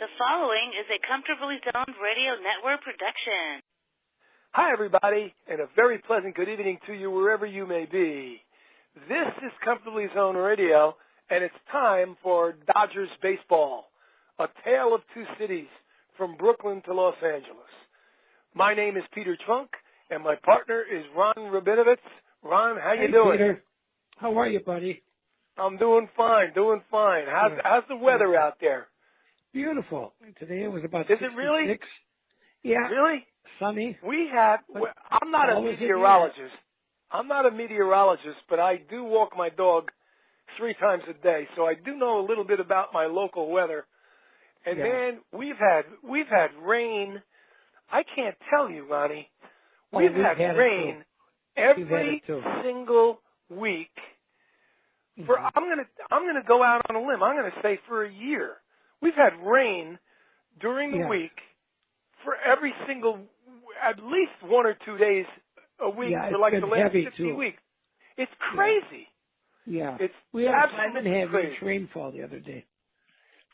The following is a Comfortably Zoned Radio Network production. Hi, everybody, and a very pleasant good evening to you wherever you may be. This is Comfortably Zoned Radio, and it's time for Dodgers baseball, a tale of two cities from Brooklyn to Los Angeles. My name is Peter Trunk, and my partner is Ron Rabinovitz. Ron, how you doing? Peter, how are you, buddy? I'm doing fine. How's the weather out there? Beautiful. Today it was about 66. Is it really? Yeah. Really? Sunny. I'm not a meteorologist. But I do walk my dog 3 times a day, so I do know a little bit about my local weather. And man, we've had rain. I can't tell you, Ronnie. We've had rain every single week. I'm gonna go out on a limb. I'm gonna say for a year. We've had rain during the week for every single, at least 1 or 2 days a week for like the last 50 weeks. It's crazy. Yeah. We had 5.5 inch rainfall the other day.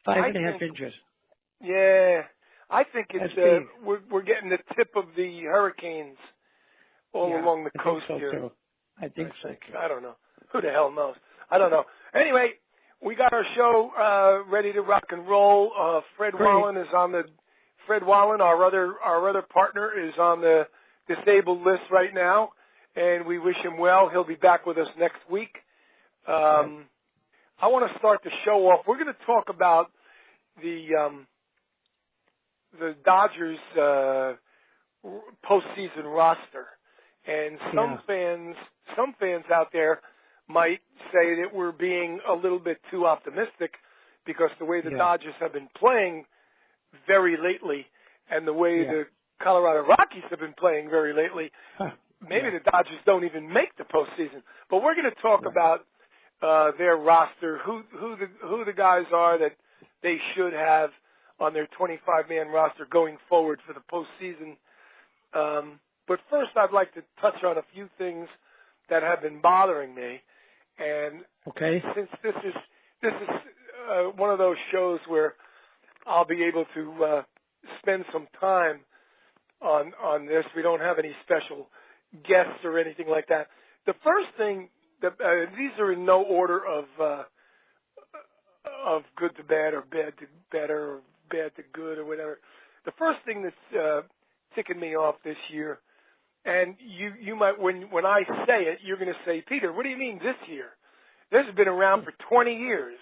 5.5 inches. Yeah. I think it's we're getting the tip of the hurricanes all along the coast here. I think so. I don't know. Who the hell knows? I don't know. Anyway, we got our show ready to rock and roll. Fred Walin is on the. Fred Walin, our other partner, is on the disabled list right now, and we wish him well. He'll be back with us next week. I want to start the show off. We're going to talk about the Dodgers postseason roster, and some fans out there might say that we're being a little bit too optimistic because the way the Dodgers have been playing very lately and the way the Colorado Rockies have been playing very lately, maybe the Dodgers don't even make the postseason. But we're going to talk about their roster, who the guys are that they should have on their 25-man roster going forward for the postseason. But first, I'd like to touch on a few things that have been bothering me. And since this is one of those shows where I'll be able to spend some time on this, we don't have any special guests or anything like that. The first thing that these are in no order of good to bad or bad to better or bad to good or whatever. The first thing that's ticking me off this year. And you might, when I say it, you're going to say, Peter, what do you mean this year? This has been around for 20 years,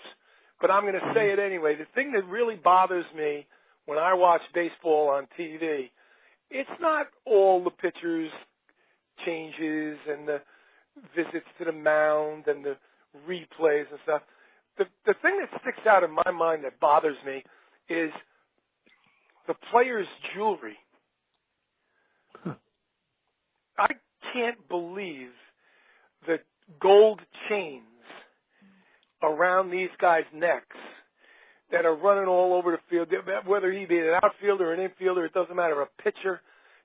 but I'm going to say it anyway. The thing that really bothers me when I watch baseball on TV, it's not all the pitchers' changes and the visits to the mound and the replays and stuff. The thing that sticks out in my mind that bothers me is the players' jewelry. I can't believe the gold chains around these guys' necks that are running all over the field, whether he be an outfielder or an infielder, it doesn't matter, a pitcher.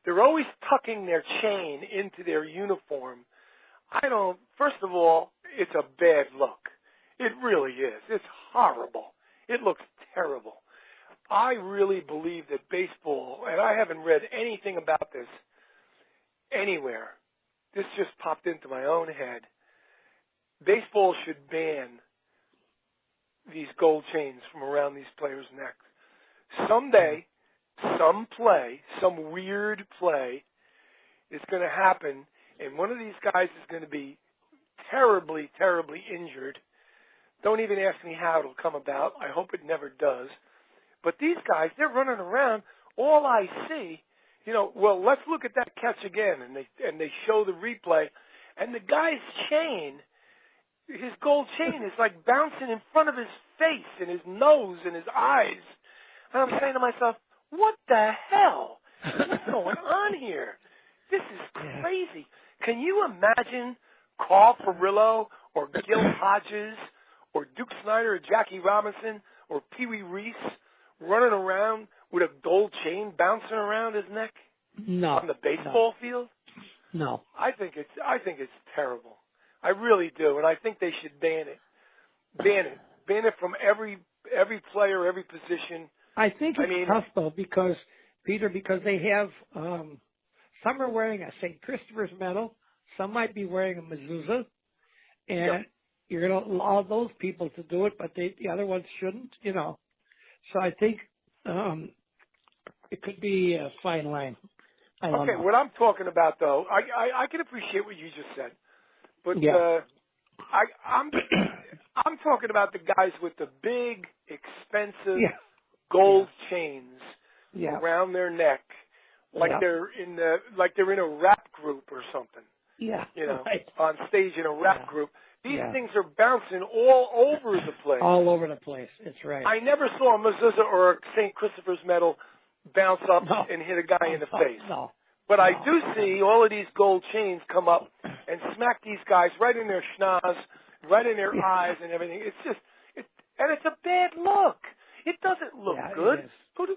They're always tucking their chain into their uniform. First of all, it's a bad look. It really is. It's horrible. It looks terrible. I really believe that baseball, and I haven't read anything about this anywhere. This just popped into my own head. Baseball should ban these gold chains from around these players' necks. Someday, some weird play is going to happen, and one of these guys is going to be terribly, terribly injured. Don't even ask me how it'll come about. I hope it never does. But these guys, they're running around. All I see, let's look at that catch again, and they show the replay, and the guy's chain, his gold chain is like bouncing in front of his face and his nose and his eyes. And I'm saying to myself, what the hell? What's going on here? This is crazy. Can you imagine Carl Furillo or Gil Hodges or Duke Snyder or Jackie Robinson or Pee Wee Reese running around with a gold chain bouncing around his neck? No. On the baseball field? No. I think it's terrible. I really do, and I think they should ban it. Ban it from every player, every position. I think it's tough though because Peter, because they have some are wearing a St. Christopher's medal, some might be wearing a mezuzah, and you're going to allow those people to do it, but the other ones shouldn't, you know. So I think it could be a fine line. I don't know. What I'm talking about though, I can appreciate what you just said, but I'm talking about the guys with the big, expensive gold chains around their neck, like they're in a rap group or something. Yeah, you know, on stage in a rap group. These things are bouncing all over the place. All over the place. It's right. I never saw a mezuzah or a St. Christopher's medal bounce up and hit a guy in the face. No. But I do see all of these gold chains come up and smack these guys right in their schnoz, right in their eyes and everything. It's just, and it's a bad look. It doesn't look good.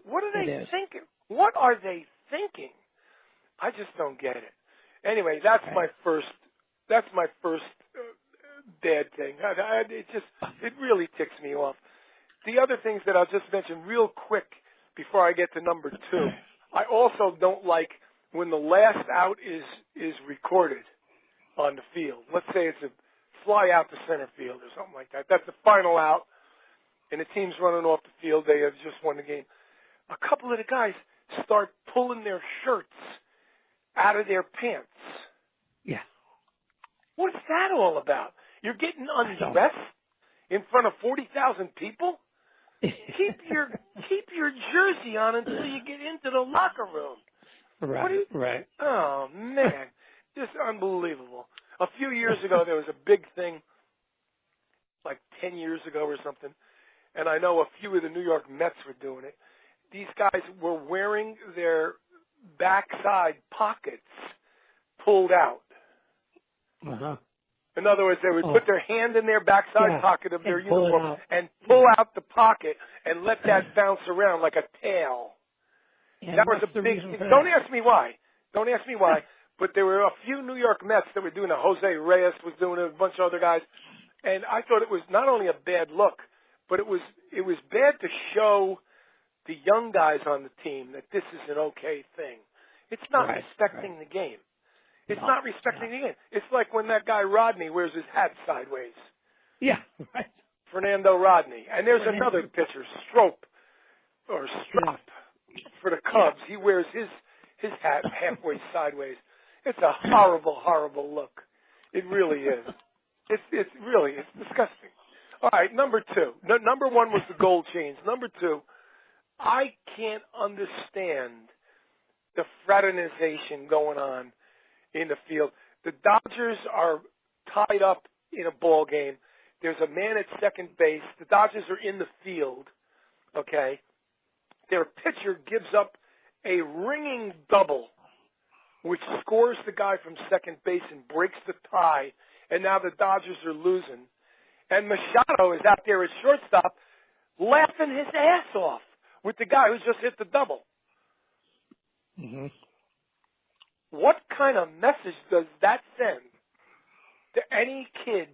What are they thinking? What are they thinking? I just don't get it. Anyway, that's my first bad thing. It really ticks me off. The other things that I'll just mention real quick before I get to number 2. I also don't like when the last out is recorded on the field. Let's say it's a fly out to center field or something like that. That's the final out, and the team's running off the field. They have just won the game. A couple of the guys start pulling their shirts out of their pants. Yeah. What's that all about? You're getting undressed in front of 40,000 people? Keep your jersey on until you get into the locker room. Right. Oh, man. Just unbelievable. A few years ago, there was a big thing, like 10 years ago or something, and I know a few of the New York Mets were doing it. These guys were wearing their backside pockets pulled out. Uh-huh. In other words, they would put their hand in their backside pocket of their uniform and pull out the pocket and let that bounce around like a tail. And that was a big thing. Don't ask me why. But there were a few New York Mets that were doing it. Jose Reyes was doing it, a bunch of other guys. And I thought it was not only a bad look, but it was bad to show the young guys on the team that this is an okay thing. It's not respecting the game. It's not respecting the game. It's like when that guy Rodney wears his hat sideways. Yeah, right. Fernando Rodney. And there's another pitcher, Strop for the Cubs. He wears his hat halfway sideways. It's a horrible, horrible look. It really is. It's disgusting. All right, number 2. Number 1 was the gold chains. Number 2, I can't understand the fraternization going on in the field. The Dodgers are tied up in a ball game. There's a man at second base. The Dodgers are in the field, okay? Their pitcher gives up a ringing double, which scores the guy from second base and breaks the tie, and now the Dodgers are losing. And Machado is out there at shortstop laughing his ass off with the guy who just hit the double. Mm-hmm. What kind of message does that send to any kid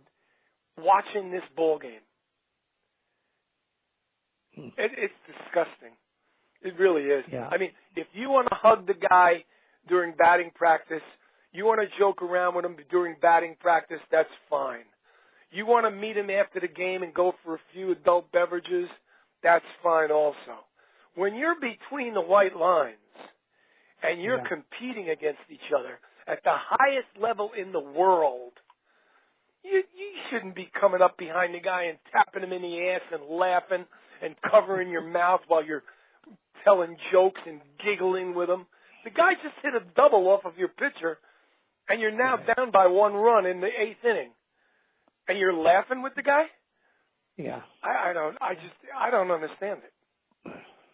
watching this ball game? It's disgusting. It really is. Yeah. I mean, if you want to hug the guy during batting practice, you want to joke around with him during batting practice, that's fine. You want to meet him after the game and go for a few adult beverages, that's fine also. When you're between the white lines and you're competing against each other at the highest level in the world, you shouldn't be coming up behind the guy and tapping him in the ass and laughing and covering your mouth while you're telling jokes and giggling with him. The guy just hit a double off of your pitcher, and you're now down by 1 run in the 8th inning, and you're laughing with the guy? Yeah. I don't understand it.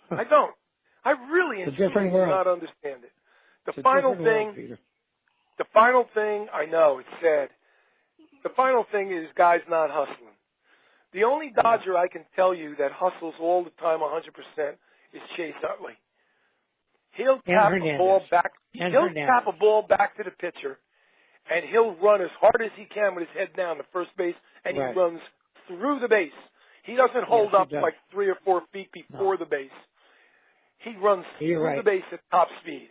I don't. I really do not understand it. The final thing, I know, it's sad. The final thing is guys not hustling. The only Dodger I can tell you that hustles all the time 100% is Chase Utley. He'll tap a ball back. Tap a ball back to the pitcher, and he'll run as hard as he can with his head down to first base, and he runs through the base. He doesn't hold up like 3 or 4 feet before the base. He runs You're through right. the base at top speed.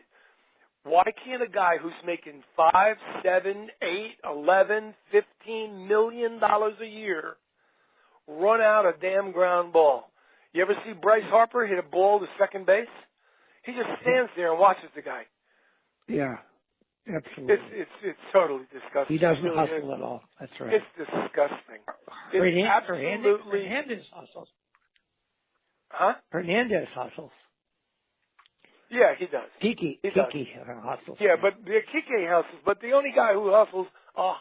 Why can't a guy who's making $5, $7, $8, $11, $15 million a year run out a damn ground ball? You ever see Bryce Harper hit a ball to second base? He just stands there and watches the guy. Yeah, absolutely. It's totally disgusting. He doesn't really hustle is. at all. That's right. It's disgusting. It's absolutely. Hernandez hustles. Huh? Hernandez hustles. Yeah, he does. Kiki hustles. Yeah, but the Kike hustles. But the only guy who hustles 100%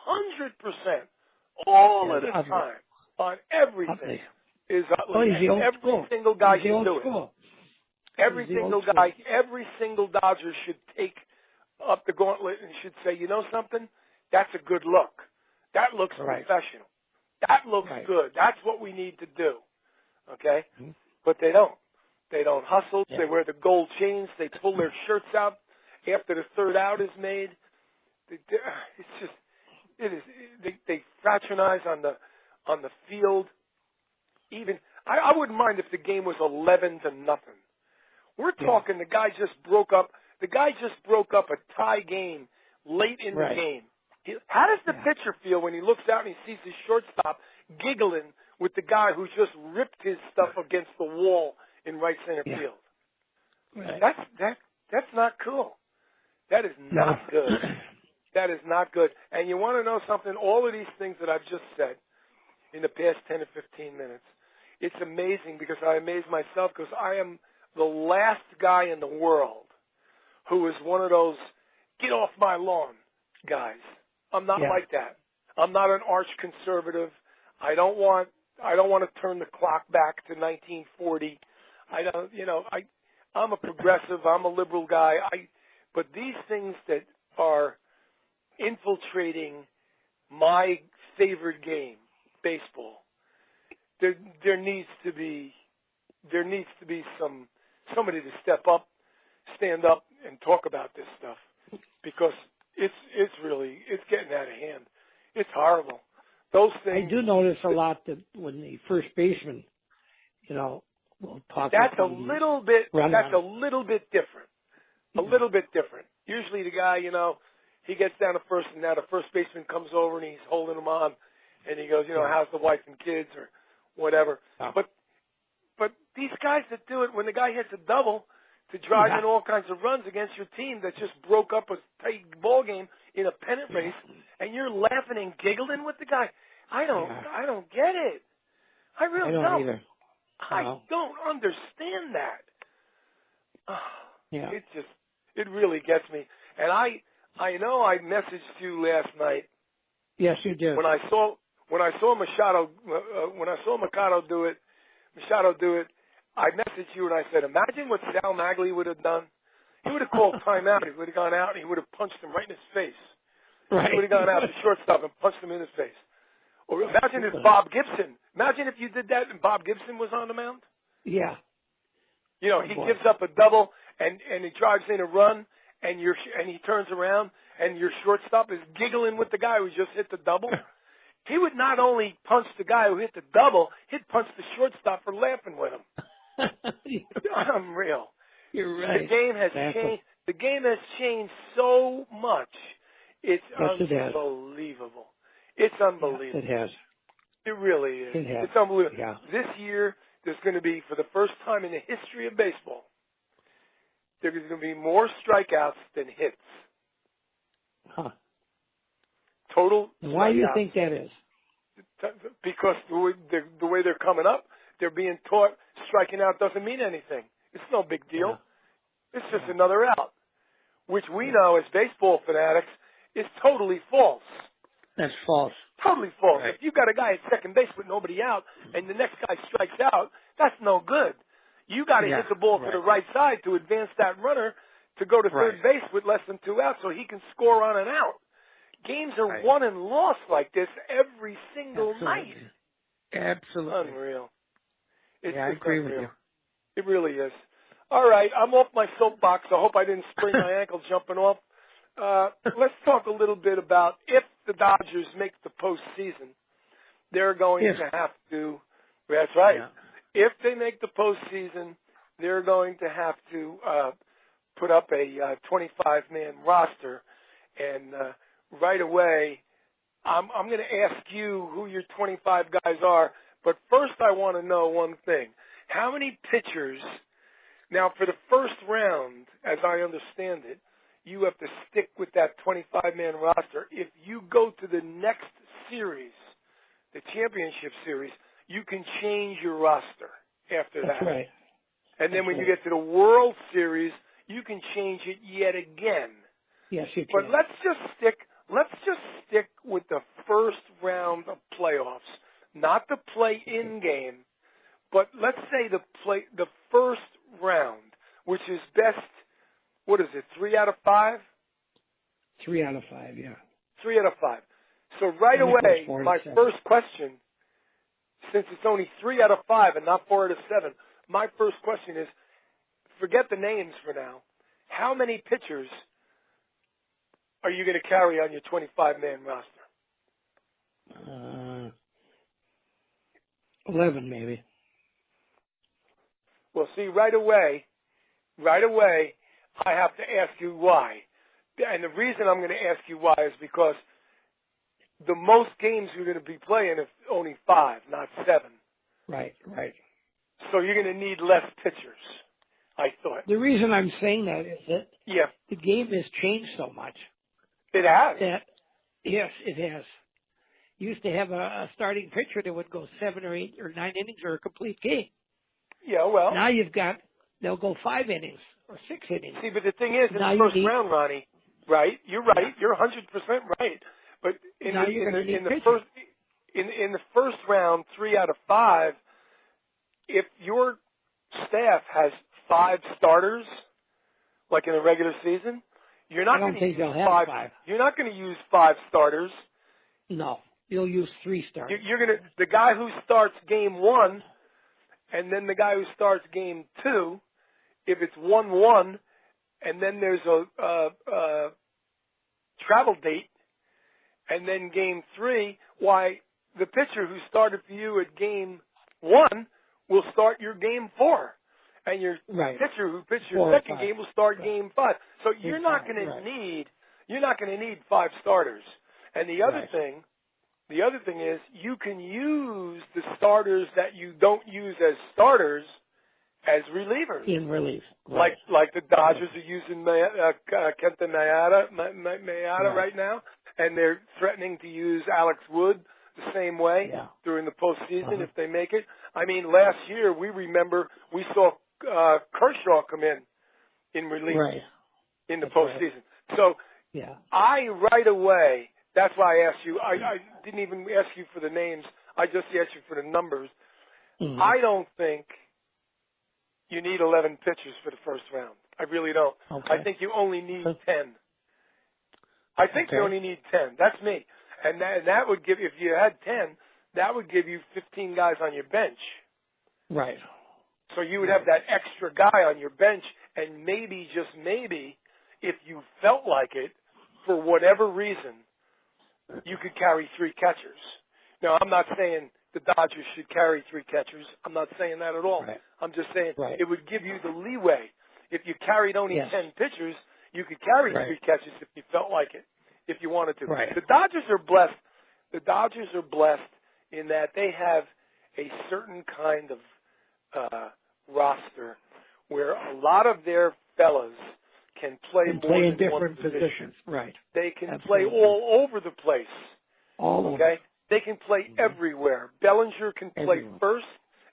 all of the time on everything is Utley. He's the old every school. single guy He's the should old do school. it. Every single guy, every single Dodger should take up the gauntlet and should say, you know something? That's a good look. That looks professional. That looks good. That's what we need to do. Okay? Mm-hmm. But they don't. They don't hustle. Yeah. They wear the gold chains. They pull their shirts out after the third out is made. They fraternize on the field. Even I wouldn't mind if the game was 11-0. We're talking the guy just broke up a tie game late in the game. How does the pitcher feel when he looks out and he sees his shortstop giggling with the guy who just ripped his stuff against the wall in right center field? Right. That's not cool. That is not good. That is not good. And you want to know something? All of these things that I've just said in the past 10 to 15 minutes, it's amazing because I amaze myself because I am the last guy in the world who is one of those get off my lawn guys. I'm not like that. I'm not an arch conservative. I don't want to turn the clock back to 1940. I'm a progressive. I'm a liberal guy. But these things that are infiltrating my favorite game, baseball, there needs to be somebody to step up, stand up, and talk about this stuff because it's getting out of hand. It's horrible. Those things. I do notice a lot that when the first baseman, will talk. That's a little bit different. A little bit different. Usually the guy, he gets down to first, and now the first baseman comes over and he's holding him on, and he goes, how's the wife and kids or whatever. Oh. But these guys that do it when the guy hits a double to drive in all kinds of runs against your team that just broke up a tight ball game in a pennant race, and you're laughing and giggling with the guy. I don't get it. I really don't. Either. I don't understand that. It really gets me. And I know I messaged you last night. Yes, you did. When I saw Machado do it, I messaged you and I said, imagine what Sal Maglie would have done. He would have called timeout. He would have gone out and he would have punched him right in his face. Right. He would have gone out to shortstop and punched him in his face. Or imagine if Bob Gibson. Imagine if you did that and Bob Gibson was on the mound. Yeah. He gives up a double and he drives in a run and he turns around and your shortstop is giggling with the guy who just hit the double. He would not only punch the guy who hit the double, he'd punch the shortstop for laughing with him. Unreal. You're right. The game has changed. The game has changed so much. It's unbelievable. It's unbelievable. It has. It really is. It has. It's unbelievable. Yeah. This year, there's going to be, for the first time in the history of baseball, there's going to be more strikeouts than hits. Huh. Total. Why do you think that is? Because the way they're coming up, they're being taught striking out doesn't mean anything. It's no big deal. Yeah. It's just another out, which we know as baseball fanatics is totally false. That's false. Totally false. Right. If you've got a guy at second base with nobody out and the next guy strikes out, that's no good. You got to hit the ball to the right side to advance that runner to go to third base with less than 2 outs so he can score on an out. Games are won and lost like this every single night. Absolutely. Unreal. I agree with you. It really is. All right, I'm off my soapbox. I hope I didn't sprain my ankle jumping off. Let's talk a little bit about if the Dodgers make the postseason, they're going to have to. That's right. Yeah. If they make the postseason, they're going to have to put up a 25-man roster, and right away, I'm going to ask you who your 25 guys are. But first, I want to know one thing: how many pitchers? Now, for the first round, as I understand it, you have to stick with that 25-man roster. If you go to the next series, the championship series, you can change your roster after that. That's right. And then when you get to the World Series, you can change it yet again. Yes, you can. But let's just stick with the first round of playoffs, not the play-in game, but let's say the first round, which is best. What is it? 3 out of 5? 3 out of 5, yeah. 3 out of 5. So right away, my first question, since it's only 3 out of 5 and not 4 out of 7, my first question is, forget the names for now. How many pitchers are you going to carry on your 25-man roster? 11, maybe. Well, see, right away, I have to ask you why. And the reason I'm going to ask you why is because the most games you're going to be playing is only 5, not 7. Right. So you're going to need less pitchers, I thought. The reason I'm saying that is that the game has changed so much. It has. Yes, it has. You used to have a starting pitcher that would go 7 or 8 or 9 innings or a complete game. Yeah, well. Now they'll go 5 innings or 6 innings. See, but the thing is, in the first round, Ronnie, right? You're right. You're 100% right. But in the first round, 3 out of 5, if your staff has 5 starters, like in a regular season, you're not going to use 5. You're not going to use 5 starters. No, you'll use 3 starters. The guy who starts game 1, and then the guy who starts game 2. If it's 1-1, and then there's a travel date, and then game 3, why the pitcher who started for you at game 1 will start your game 4. And your pitcher who pitched your second game will start game 5. So you're not going to need 5 starters. And the other thing is you can use the starters that you don't use as starters as relievers. In relief. Like the Dodgers are using Kenta Mayada right now, and they're threatening to use Alex Wood the same way during the postseason if they make it. I mean, last year we saw Kershaw come in relief in the postseason. So I right away, that's why I asked you, I didn't even ask you for the names, I just asked you for the numbers. Mm-hmm. I don't think you need 11 pitchers for the first round. I really don't. Okay. I think you only need 10. I think you only need 10. That's me. And that would give, if you had 10, that would give you 15 guys on your bench. Right. So you would have that extra guy on your bench, and maybe, just maybe, if you felt like it, for whatever reason, you could carry 3 catchers. Now, I'm not saying the Dodgers should carry 3 catchers. I'm not saying that at all. Right. I'm just saying it would give you the leeway. If you carried only 10 pitchers, you could carry 3 catchers if you felt like it, if you wanted to. Right. The Dodgers are blessed. The Dodgers are blessed in that they have a certain kind of roster where a lot of their fellas can play in different positions. Right. They can play all over the place. All over. They can play everywhere. Bellinger can play first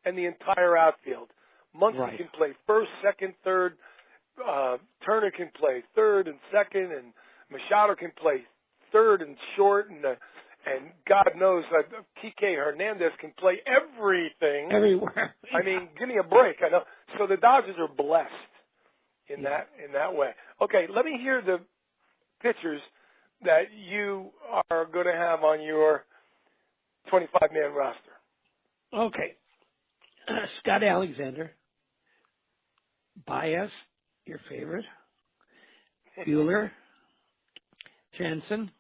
and the entire outfield. Muncy can play first, second, third. Turner can play third and second, and Machado can play third and short, and God knows Kike Hernandez can play everything. Everywhere. I mean, give me a break. I know. So the Dodgers are blessed in that way. Okay, let me hear the pitchers that you are going to have on your 25-man roster. Okay. Scott Alexander. Baez, your favorite. Buehler. Jansen.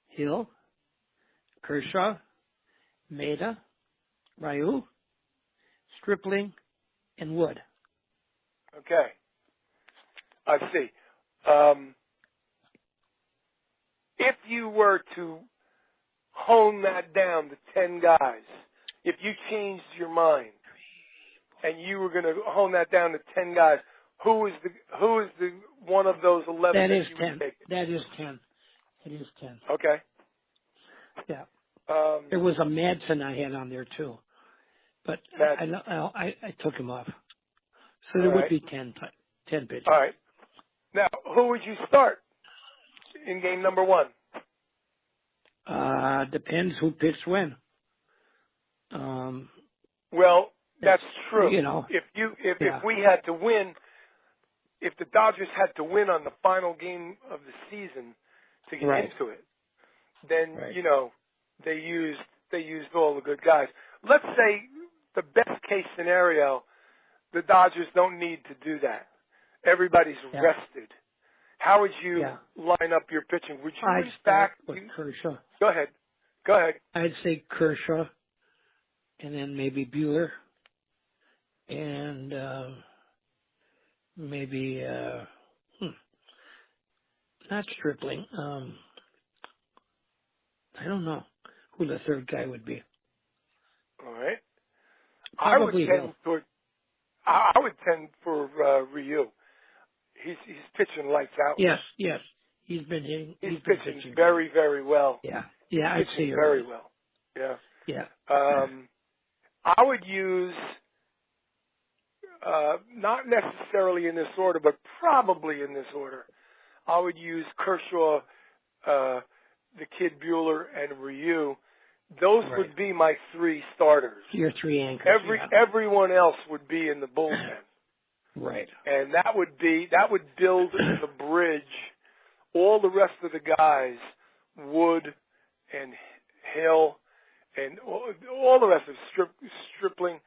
Hill. Kershaw. Maeda. Ryu. Stripling. And Wood. Okay. I see. If you were to hone that down to 10 guys, if you changed your mind and you were going to hone that down to 10 guys, who is the one of those 11 that that is you 10. would take? That is 10. It is 10. Okay. Yeah. There was a Madsen I had on there too, but I took him off. So there would be 10 pitchers. All right. Now, who would you start in game number 1? Depends who picks when. Well, that's true. You know, if we had to win, if the Dodgers had to win on the final game of the season to get into it, then you know they used all the good guys. Let's say the best case scenario, the Dodgers don't need to do that. Everybody's rested. How would you line up your pitching? Would you I'd start with Kershaw. Go ahead. I'd say Kershaw, and then maybe Buehler, and maybe not Stripling. I don't know who the third guy would be. All right. Probably I would tend for Ryu. He's pitching lights out. Yes. He's been hitting. He's pitching very, very well. Yeah, I'd say very well. Yeah. I would use not necessarily in this order, but probably in this order. I would use Kershaw, the kid Buehler, and Ryu. Those would be my 3 starters. Your 3 anchors. Everyone else would be in the bullpen. Right. And that would build the bridge. All the rest of the guys, Wood and Hill, and all the rest of Stripling,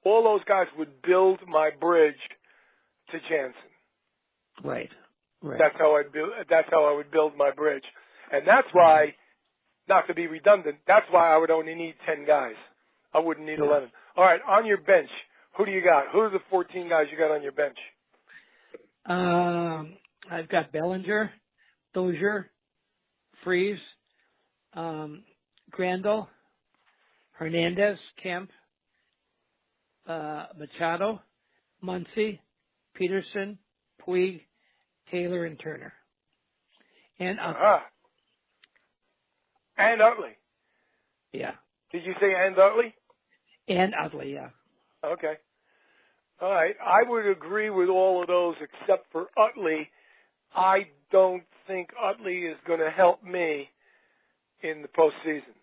all those guys would build my bridge to Jansen. Right. That's how I would build my bridge, and that's why, not to be redundant, that's why I would only need 10 guys. I wouldn't need 11. All right, on your bench, who do you got? Who are the 14 guys you got on your bench? I've got Bellinger, Dozier, Freese, Grandal, Hernandez, Kemp, Machado, Muncy, Peterson, Puig, Taylor, and Turner. And Utley. And Utley. Yeah. Did you say and Utley? And Utley, yeah. Okay. All right. I would agree with all of those except for Utley. I don't think Utley is going to help me in the postseason.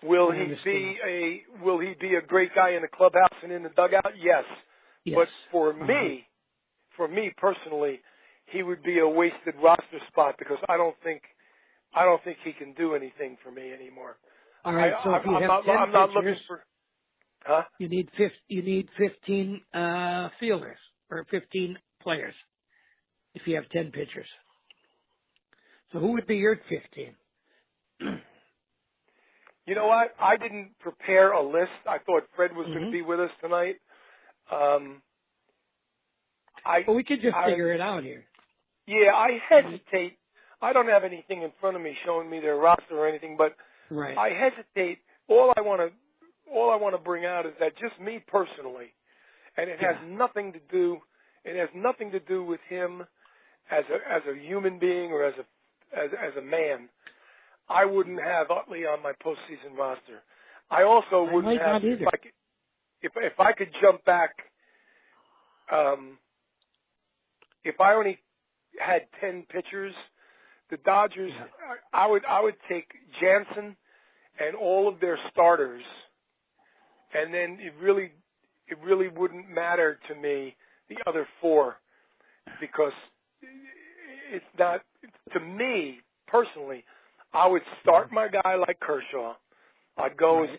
Will he be a great guy in the clubhouse and in the dugout? Yes. But for me personally, he would be a wasted roster spot because I don't think he can do anything for me anymore. All right. So if you have 10 I'm not looking for. Huh? You need 15 fielders or 15 players if you have 10 pitchers. So who would be your 15? You know what? I didn't prepare a list. I thought Fred was going to be with us tonight. Well, we could just figure it out here. Yeah, I hesitate. I don't have anything in front of me showing me their roster or anything, but I hesitate. All I want to bring out is that just me personally, and it has nothing to do. It has nothing to do with him as a human being or as a man. I wouldn't have Utley on my postseason roster. I also wouldn't have either. If I could jump back. If I only had 10 pitchers, the Dodgers, I would take Jansen and all of their starters, and then it really wouldn't matter to me the other 4 because it's not, to me personally, I would start my guy like Kershaw. I'd go as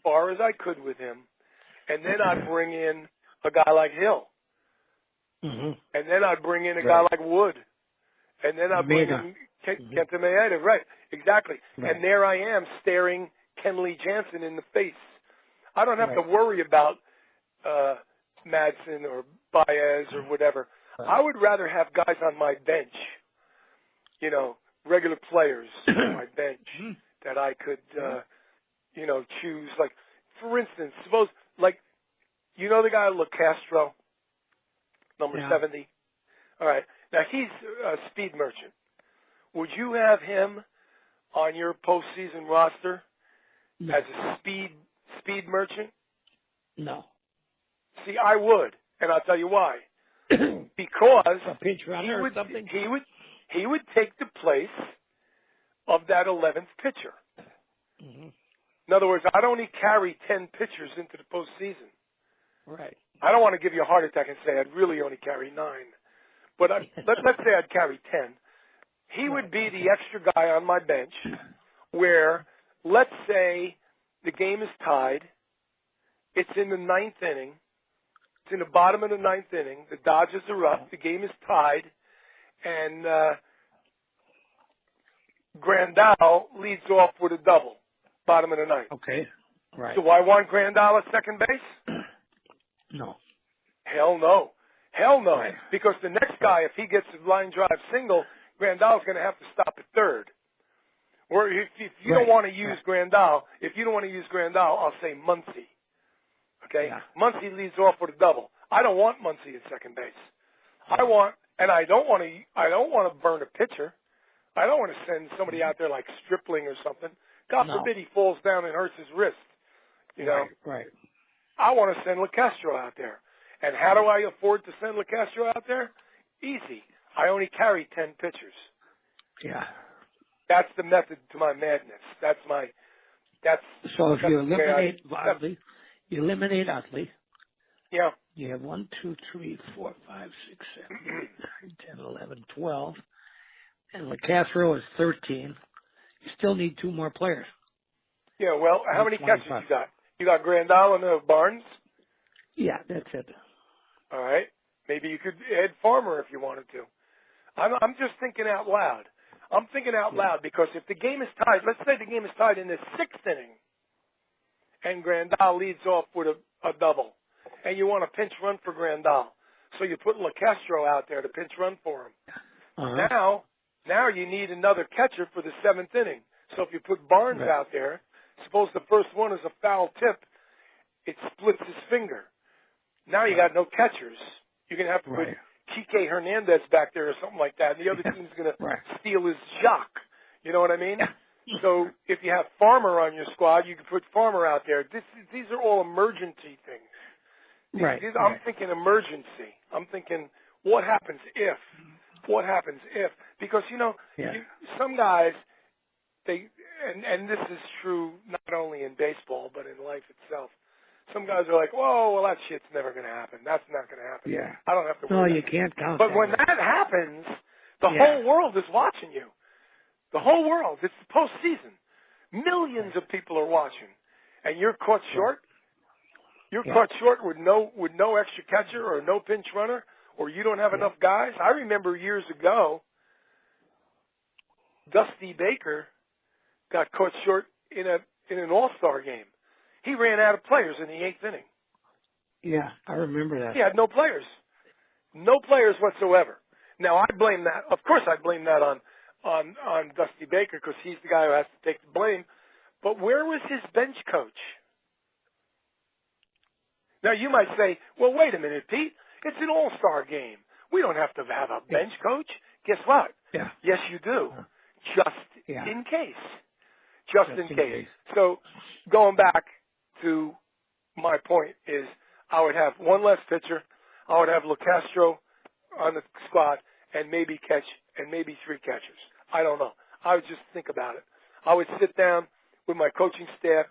far as I could with him, and then I'd bring in a guy like Hill. And then I'd bring in a guy like Wood. And then I'd bring in Kenta Maeda. Right, exactly. And there I am staring Kenley Jansen in the face. I don't have to worry about Madsen or Baez or whatever. I would rather have guys on my bench, regular players on my bench that I could, choose. Like, for instance, suppose, like, the guy LeCastro, number 70? All right. Now, he's a speed merchant. Would you have him on your postseason roster as a speed merchant? No. See, I would, and I'll tell you why. Because a pinch runner or something? He would take the place of that 11th pitcher. Mm-hmm. In other words, I'd only carry 10 pitchers into the postseason. Right. I don't want to give you a heart attack and say I'd really only carry 9. But let's say I'd carry 10. He would be the extra guy on my bench where, let's say, the game is tied. It's in the 9th inning. It's in the bottom of the 9th inning. The Dodgers are up. The game is tied. And Grandal leads off with a double, bottom of the 9th. Okay. Right. Do I want Grandal at second base? No. Hell no. Hell no. Right. Because the next guy, if he gets a line drive single, Grandal's going to have to stop at third. Or if you don't want to use Grandal, I'll say Muncy. Okay? Yeah. Muncy leads off with a double. I don't want Muncy at second base. I don't want to burn a pitcher. I don't want to send somebody out there like Stripling or something. God forbid he falls down and hurts his wrist. Right. I want to send LeCastro out there. And how do I afford to send LeCastro out there? Easy. I only carry 10 pitchers. Yeah. That's the method to my madness. So if you eliminate Utley. Yeah. You have 1, 2, 3, 4, 5, 6, 7, 8, 9, 10, 11, 12. And LeCastro is 13. You still need 2 more players. Yeah, well, how many catchers you got? You got Grandal and Barnes? Yeah, that's it. All right. Maybe you could add Farmer if you wanted to. I'm just thinking out loud. I'm thinking out loud because if the game is tied, let's say the game is tied in the 6th inning, and Grandal leads off with a double, and you want a pinch run for Grandal, so you put LeCastro out there to pinch run for him. Uh-huh. Now you need another catcher for the 7th inning. So if you put Barnes out there, suppose the first one is a foul tip, it splits his finger. Now you got no catchers. You're going to have to put Kike Hernandez back there or something like that, and the other team's going to steal his jock. You know what I mean? So if you have Farmer on your squad, you can put Farmer out there. These are all emergency things. I'm thinking emergency. I'm thinking what happens if? What happens if? Because, some guys, and this is true not only in baseball but in life itself. Some guys are like, whoa, well, that shit's never going to happen. That's not going to happen. Yeah. I don't have to worry. No, you can't count But when that happens, the whole world is watching you. The whole world. It's the postseason. Millions of people are watching. And you're caught short? You're caught short with no extra catcher or no pinch runner, or you don't have enough guys? I remember years ago, Dusty Baker got caught short in an all-star game. He ran out of players in the 8th inning. Yeah, I remember that. He had no players. No players whatsoever. Now, I blame that. Of course, I blame that on Dusty Baker because he's the guy who has to take the blame. But where was his bench coach? Now, you might say, well, wait a minute, Pete. It's an all-star game. We don't have to have a bench coach. Guess what? Yeah. Yes, you do. Just in case. Just in case. So going back to my point is I would have one less pitcher. I would have LeCastro on the squad and maybe 3 catchers. I don't know. I would just think about it. I would sit down with my coaching staff,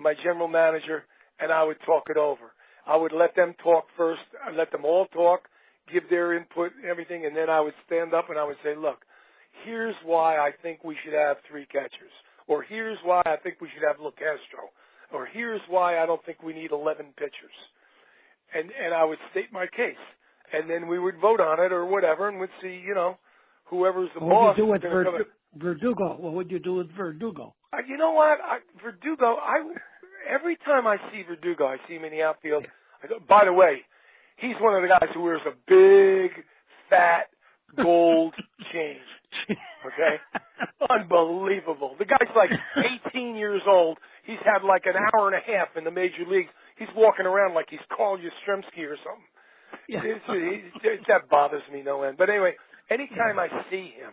my general manager, and I would talk it over. I would let them talk first. I'd let them all talk, give their input and everything, and then I would stand up and I would say, look, here's why I think we should have 3 catchers, or here's why I think we should have LeCastro, or here's why I don't think we need 11 pitchers. And I would state my case. And then we would vote on it or whatever, and we'd see, whoever's the boss. What would you do with Verdugo? What would you do with Verdugo? You know what? Verdugo, every time I see Verdugo, I see him in the outfield. I go, by the way, he's one of the guys who wears a big fat gold chain. Okay? Unbelievable. The guy's like 18 years old. He's had like an hour and a half in the major leagues. He's walking around like he's Carl Yastrzemski or something. Yeah. That bothers me no end. But anyway, anytime I see him,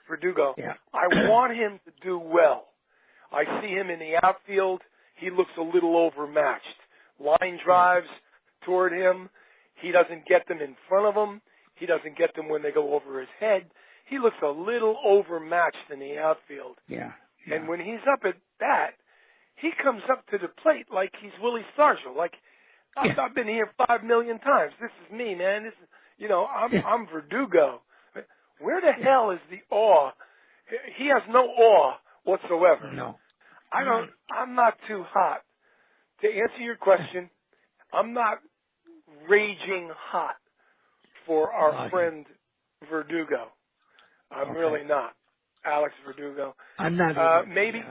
Verdugo, I want him to do well. I see him in the outfield. He looks a little overmatched. Line drives toward him. He doesn't get them in front of him. He doesn't get them when they go over his head. He looks a little overmatched in the outfield. Yeah. And when he's up at bat, he comes up to the plate like he's Willie Stargell. Like, I've been here 5 million times. This is me, man. This is, I'm Verdugo. Where the hell is the awe? He has no awe whatsoever. No. I'm not too hot. To answer your question, I'm not raging hot for our friend Verdugo. I'm really not. Alex Verdugo. I'm not. Maybe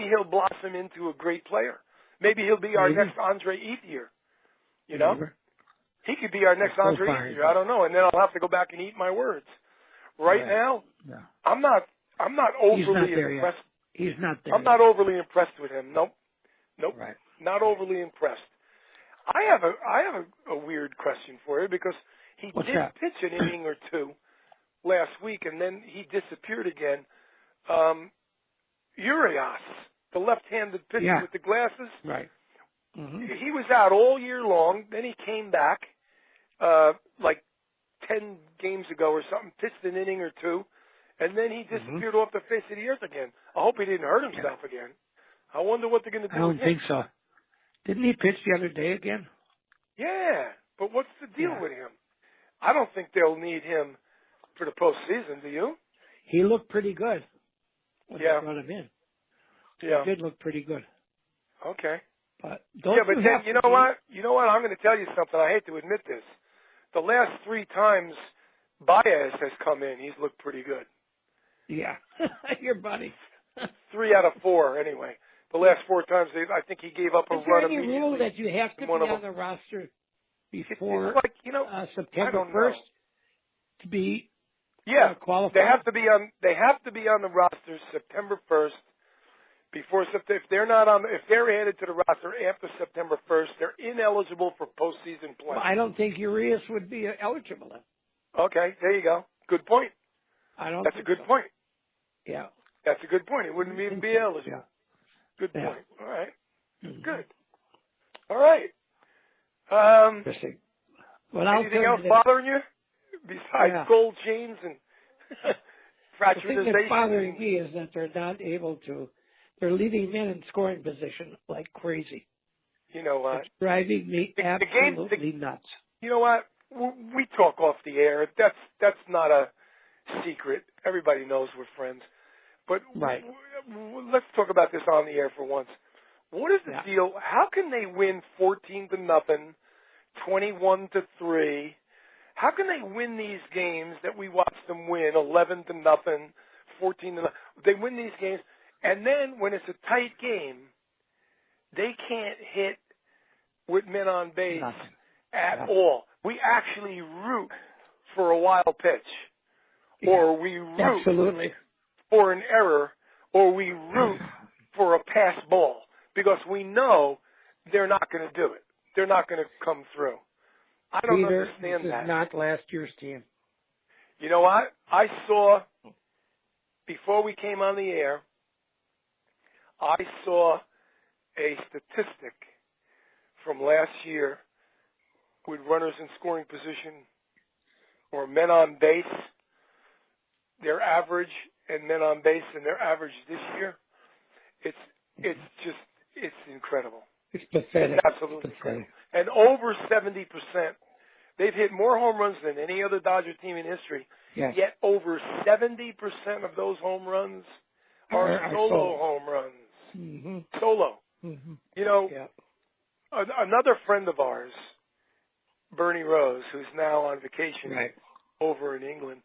he'll blossom into a great player. Maybe he'll be our next Andre IPeter. You know? He could be our next Andre IPeter. I don't know. And then I'll have to go back and eat my words. Right now, I'm not overly impressed. He's not there. I'm not overly impressed with him. Nope. Right. Not overly impressed. I have a weird question for you because he did pitch an inning or two last week and then he disappeared again. Urias, the left-handed pitcher with the glasses. Right. Mm-hmm. He was out all year long. Then he came back like 10 games ago or something, pitched an inning or two, and then he disappeared off the face of the earth again. I hope he didn't hurt himself again. I wonder what they're going to do. I don't think so. Didn't he pitch the other day again? Yeah, but what's the deal with him? I don't think they'll need him for the postseason, do you? He looked pretty good when they brought him in. Yeah. He did look pretty good. Okay. But then you know what? You know what? I'm going to tell you something. I hate to admit this. The last 3 times Baez has come in, he's looked pretty good. Yeah. Your buddy. 3 out of 4, anyway. The last 4 times, I think he gave up a run immediately. Is there any rule that you have to be on the roster before September 1st to be qualified? They have to be on the roster September 1st. If they're added to the roster after September 1st, they're ineligible for postseason play. Well, I don't think Urias would be eligible then. Okay, there you go. Good point. That's a good point. Yeah. That's a good point. He wouldn't even be eligible. Yeah. Good point. All right. Good. All right. Interesting. Anything else bothering you besides gold chains and fracturization? The thing that's bothering me is that they're not able to. They're leaving men in scoring position like crazy. You know what? It's driving me absolutely nuts. You know what? We talk off the air. That's not a secret. Everybody knows we're friends. But let's talk about this on the air for once. What is the deal? How can they win 14-0, 21-3? How can they win these games that we watch them win 11-0, 14-0? They win these games, and then when it's a tight game, they can't hit with men on base at all. We actually root for a wild pitch, or we root for an error, or we root for a pass ball because we know they're not going to do it. They're not going to come through. I don't understand that. This is not last year's team. You know what? I saw, before we came on the air, I saw a statistic from last year with runners in scoring position or men on base, their average and men on base and their average this year. It's incredible. It's pathetic. It's absolutely incredible. And over 70%. They've hit more home runs than any other Dodger team in history. Yes. Yet over 70% of those home runs are solo home runs. Mm-hmm. Solo. Mm-hmm. You know, another friend of ours, Bernie Rose, who's now on vacation over in England,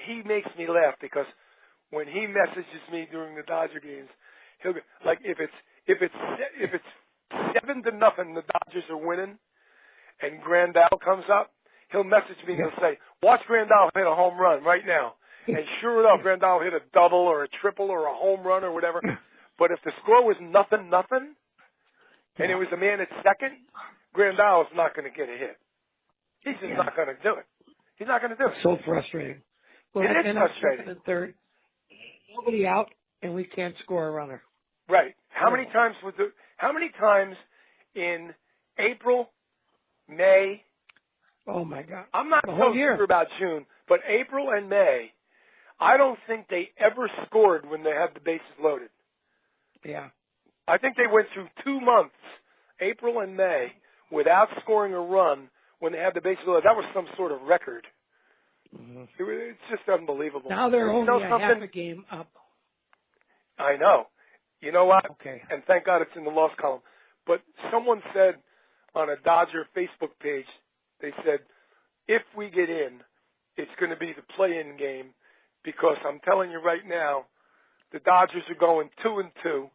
he makes me laugh because when he messages me during the Dodger games, he'll go, like if it's 7-0, the Dodgers are winning, and Grandal comes up, he'll message me and he'll say, watch Grandal hit a home run right now. And sure enough, Grandal hit a double or a triple or a home run or whatever. But if the score was 0-0, and it was a man at second, Grandal is not going to get a hit. He's just not going to do it. He's not going to do it. So frustrating. Well, it is frustrating. And third, nobody out, and we can't score a runner. Right. How many times in April, May? Oh my God! I'm not so sure about June, but April and May, I don't think they ever scored when they had the bases loaded. Yeah. I think they went through 2 months, April and May, without scoring a run when they had the bases loaded. That was some sort of record. Mm-hmm. It's just unbelievable. Now they're only half a game up. I know. You know what? Okay. And thank God it's in the loss column. But someone said on a Dodger Facebook page, they said, if we get in, it's going to be the play-in game because I'm telling you right now, the Dodgers are going 2-2.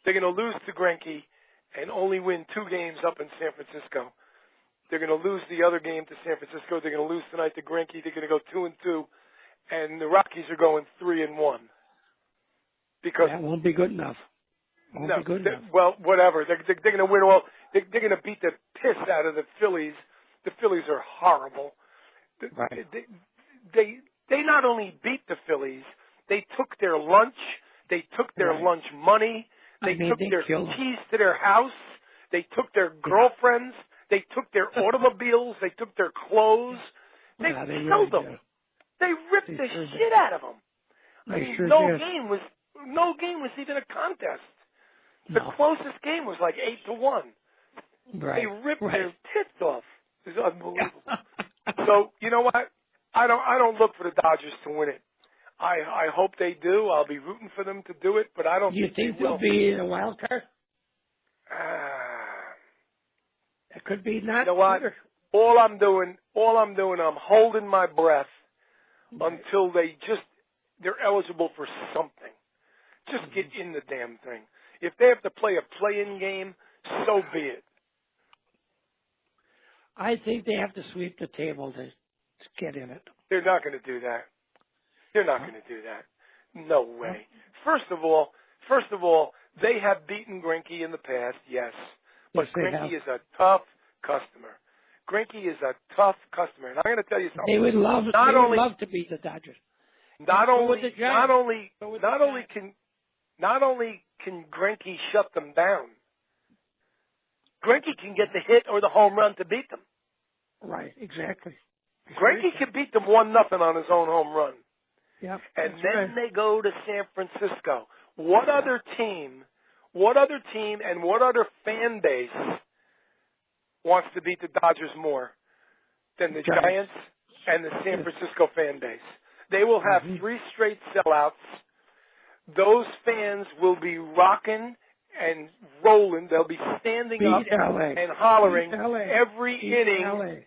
They're going to lose to Greinke and only win 2 games up in San Francisco. They're going to lose the other game to San Francisco. They're going to lose tonight to Greinke. They're going to go 2-2. And the Rockies are going 3-1. Because that won't be good enough. Won't be good enough. Well, whatever. They're going to win all. They're going to beat the piss out of the Phillies. The Phillies are horrible. Right. They not only beat the Phillies, they took their lunch. They took their lunch money. They took their keys to their house. They took their girlfriends. They took their automobiles. They took their clothes. They killed them. They ripped the shit out of them. I mean, no game was even a contest. The closest game was like 8-1. Right. They ripped their tits off. It's unbelievable. So you know what? I don't look for the Dodgers to win it. I hope they do. I'll be rooting for them to do it, but I don't. You think they'll be a wild card? It could be not. You know what? All I'm doing, I'm holding my breath until they're eligible for something. Just get in the damn thing. If they have to play a play-in game, so be it. I think they have to sweep the table to get in it. They're not going to do that. They're not going to do that. No way. First of all, they have beaten Greinke in the past, yes. But Greinke is a tough customer. Greinke is a tough customer. And I'm going to tell you something. They would love to beat the Dodgers. Not only can Greinke shut them down, Greinke can get the hit or the home run to beat them. Right, exactly. Greinke can beat them 1-0 on his own home run. Yep, and then they go to San Francisco. What other team and what other fan base wants to beat the Dodgers more than the Giants and the San Francisco fan base? They will have 3 straight sellouts. Those fans will be rocking and rolling. They'll be standing up and hollering every inning.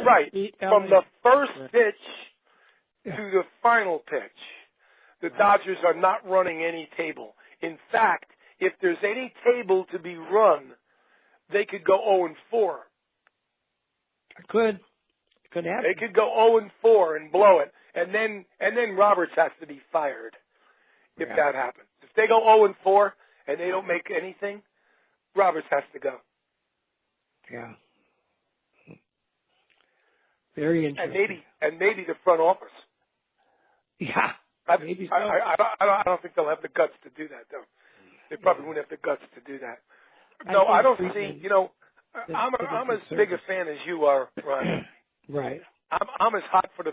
Right, from the first pitch to the final pitch. The Dodgers are not running any table. In fact, if there's any table to be run, they could go 0-4. Could happen. They could go 0-4 and blow it, and then Roberts has to be fired if that happens. If they go 0-4 and they don't make anything, Roberts has to go. Yeah. Very interesting. And maybe the front office. Yeah. Maybe so. I don't think they'll have the guts to do that, though. They probably wouldn't have the guts to do that. No, I don't see. You know, I'm as big a fan as you are, Ron. Right. I'm as hot for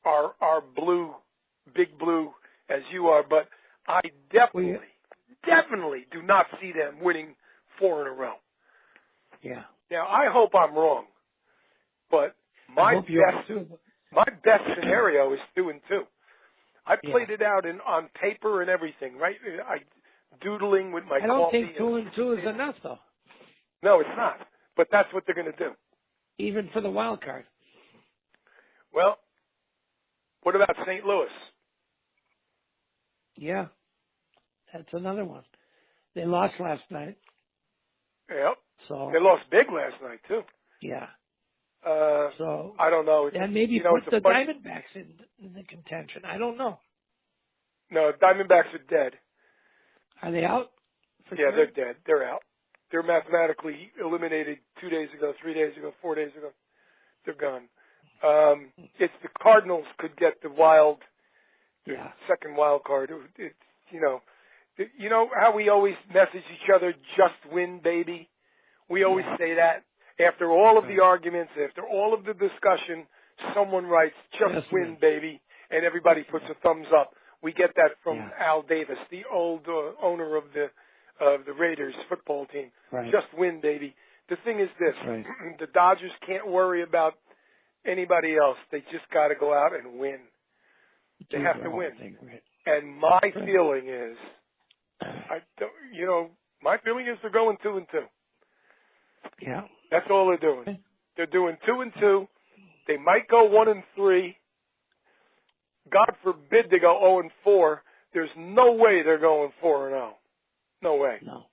our blue, big blue as you are, but I definitely do not see them winning 4 in a row. Yeah. Now I hope I'm wrong, but my best scenario is 2-2. I played it out on paper and everything, right? I doodling with my coffee. I don't think 2-2 is enough, though. No, it's not. But that's what they're going to do. Even for the wild card. Well, what about St. Louis? Yeah, that's another one. They lost last night. Yep. So they lost big last night too. yeah. So I don't know. And maybe put the Diamondbacks in the contention. I don't know. No, Diamondbacks are dead. Are they out? Yeah, they're dead. They're out. They're mathematically eliminated 2 days ago, 3 days ago, 4 days ago. They're gone. It's the Cardinals could get the second wild card. It's you know how we always message each other, just win, baby. We always say that. After all of the arguments, after all of the discussion, someone writes, just win, baby, and everybody puts a thumbs up. We get that from Al Davis, the old owner of the Raiders football team. Right. Just win, baby. The thing is this, the Dodgers can't worry about anybody else. They just got to go out and win. They have to win. And my feeling is, my feeling is they're going 2-2. Yeah. That's all they're doing. They're doing 2-2. They might go 1-3. God forbid they go 0-4. There's no way they're going 4-0. No way. No.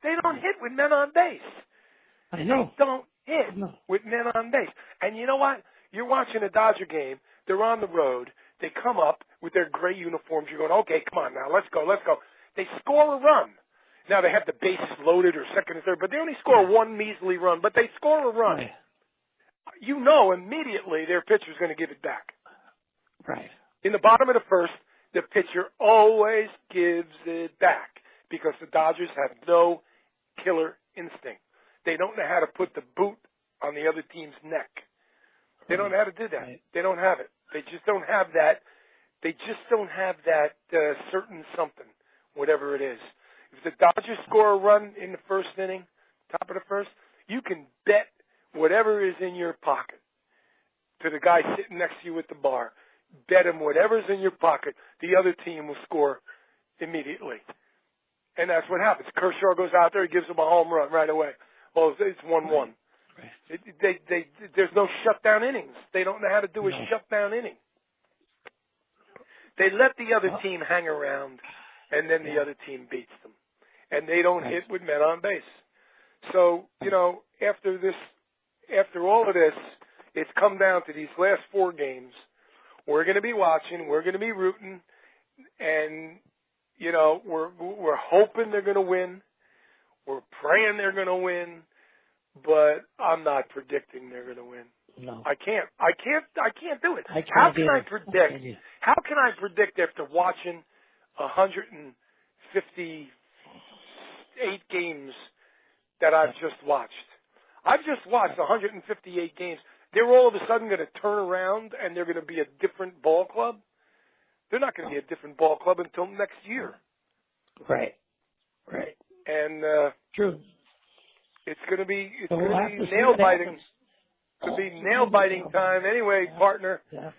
They don't hit with men on base. I know. They don't hit with men on base. And you know what? You're watching a Dodger game. They're on the road. They come up with their gray uniforms. You're going, okay, come on now, let's go. They score a run. Now they have the bases loaded or second or third, but they only score one measly run, but they score a run. Right. You know immediately their pitcher's going to give it back. Right. In the bottom of the first, the pitcher always gives it back because the Dodgers have no killer instinct. They don't know how to put the boot on the other team's neck. They don't know how to do that. Right. They don't have it. They just don't have that. They just don't have that certain something, whatever it is. If the Dodgers score a run in the first inning, top of the first, you can bet whatever is in your pocket to the guy sitting next to you at the bar. Bet him whatever's in your pocket. The other team will score immediately. And that's what happens. Kershaw goes out there, he gives him a home run right away. Well, it's 1-1. Right. There's no shutdown innings. They don't know how to do a shutdown inning. They let the other team hang around, and then the other team beats them. And they don't hit with men on base. So, after all of this, it's come down to these last 4 games. We're going to be watching. We're going to be rooting. And, we're hoping they're going to win. We're praying they're going to win. But I'm not predicting they're going to win. No. I can't do it. How can I predict after watching 158 games that I've just watched? I've just watched 158 games. They're all of a sudden going to turn around and they're going to be a different ball club? They're not going to be a different ball club until next year. Right. And true. It's going to be nail biting. It's going to be nail biting time anyway, partner. Yeah.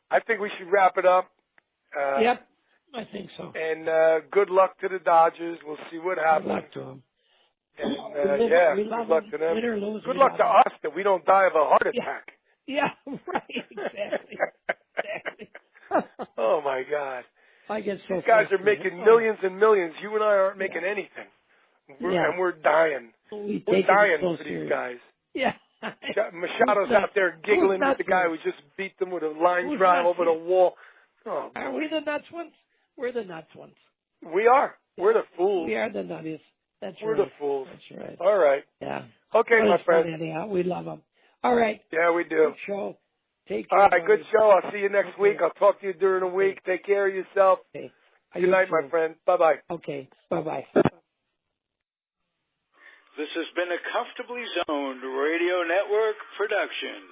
I think we should wrap it up. Yep, I think so. And good luck to the Dodgers. We'll see what happens. Good luck to them. And good luck to them. Good luck to us that we don't die of a heart attack. Yeah, right. Exactly. Oh my God. I get so These guys are making millions and millions. You and I aren't making anything. And we're dying. We're dying for these guys. Yeah. Machado's out there giggling with the guy who just beat them with a line drive over the wall. Oh, are we the nuts ones? We're the nuts ones. We are. We're the fools. We are the nutties. We're the fools. That's right. All right. Yeah. Okay, my friend. Anyhow, we love them. All right. Yeah, we do. Good show. Take care. All right, good show. I'll see you next week. I'll talk to you during the week. Take care of yourself. Okay. Good night, my friend. Bye-bye. Okay. Bye-bye. This has been a Comfortably Zoned Radio Network production.